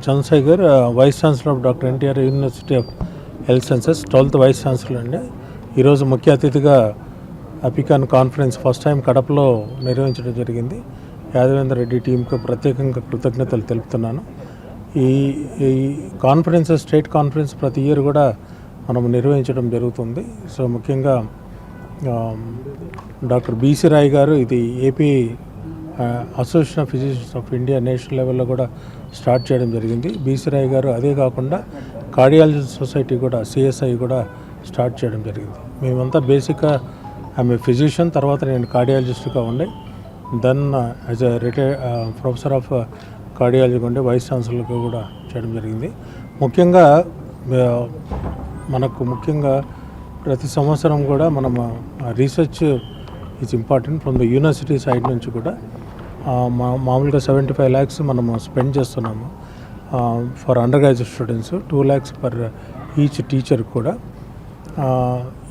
Chandrasekhar, vice chancellor of doctor NTR university of health sciences, 12th vice chancellor అండి. ఈరోజు ముఖ్య అతిథిగా అపికాన్ కాన్ఫరెన్స్ ఫస్ట్ టైం కడపలో నిర్వహించడం జరిగింది. యాదవేంద్ర రెడ్డి టీంకు ప్రత్యేకంగా కృతజ్ఞతలు తెలుపుతున్నాను. ఈ కాన్ఫరెన్స్, స్టేట్ కాన్ఫరెన్స్ ప్రతి ఇయర్ కూడా మనం నిర్వహించడం జరుగుతుంది. సో ముఖ్యంగా డాక్టర్ బీసీ రాయ్ గారు ఇది AP association of physicians of India national లెవెల్లో కూడా స్టార్ట్ చేయడం జరిగింది. బీసీ రాయ్ గారు అదే కాకుండా కార్డియాలజీ సొసైటీ కూడా, సిఎస్ఐ కూడా స్టార్ట్ చేయడం జరిగింది. మేమంతా బేసిక్గా ఆమె ఫిజిషియన్, తర్వాత నేను కార్డియాలజిస్ట్గా ఉండే, then as a retired professor of cardiology ఉండే వైస్ ఛాన్సలర్గా కూడా చేయడం జరిగింది. ముఖ్యంగా ముఖ్యంగా ప్రతి సంవత్సరం కూడా మనం research is important from the university side నుంచి కూడా మామూలుగా 75 lakhs మనము స్పెండ్ చేస్తున్నాము for undergraduate students, 2 lakhs per each teacher కూడా.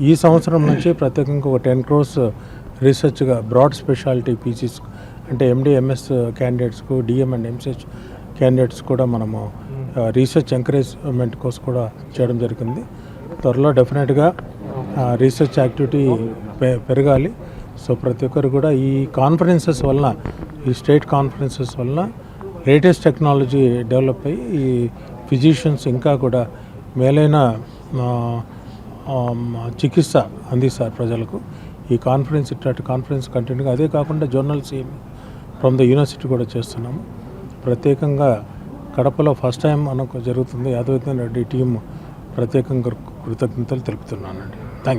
ఈ సంవత్సరం నుంచి ప్రత్యేకంగా ఒక 10 crores రీసెర్చ్గా బ్రాడ్ స్పెషాలిటీ పీజీస్ అంటే ఎండి, ఎంఎస్ క్యాండిడేట్స్కు, డిఎం అండ్ ఎంసెచ్ క్యాండిడేట్స్ కూడా మనము రీసెర్చ్ ఎంకరేజ్మెంట్ కోసం కూడా చేయడం జరిగింది. త్వరలో డెఫినెట్గా రీసెర్చ్ యాక్టివిటీ పెరగాలి. సో ప్రతి ఒక్కరు కూడా ఈ కాన్ఫరెన్సెస్ వలన, ఈ స్టేట్ కాన్ఫరెన్సెస్ వలన లేటెస్ట్ టెక్నాలజీ డెవలప్ అయ్యి ఈ ఫిజిషియన్స్ ఇంకా కూడా మేలైన చికిత్స అందిస్తారు ప్రజలకు. ఈ కాన్ఫరెన్స్, ఇట్లాంటి కాన్ఫరెన్స్ కంటిన్యూగా, అదే కాకుండా జర్నల్స్ ఫ్రమ్ ద యూనివర్సిటీ కూడా చేస్తున్నాము. ప్రత్యేకంగా కడపలో ఫస్ట్ టైం మనకు జరుగుతుంది. యాదవేంద్ర రెడ్డి టీం ప్రత్యేకంగా కృతజ్ఞతలు తెలుపుతున్నానండి.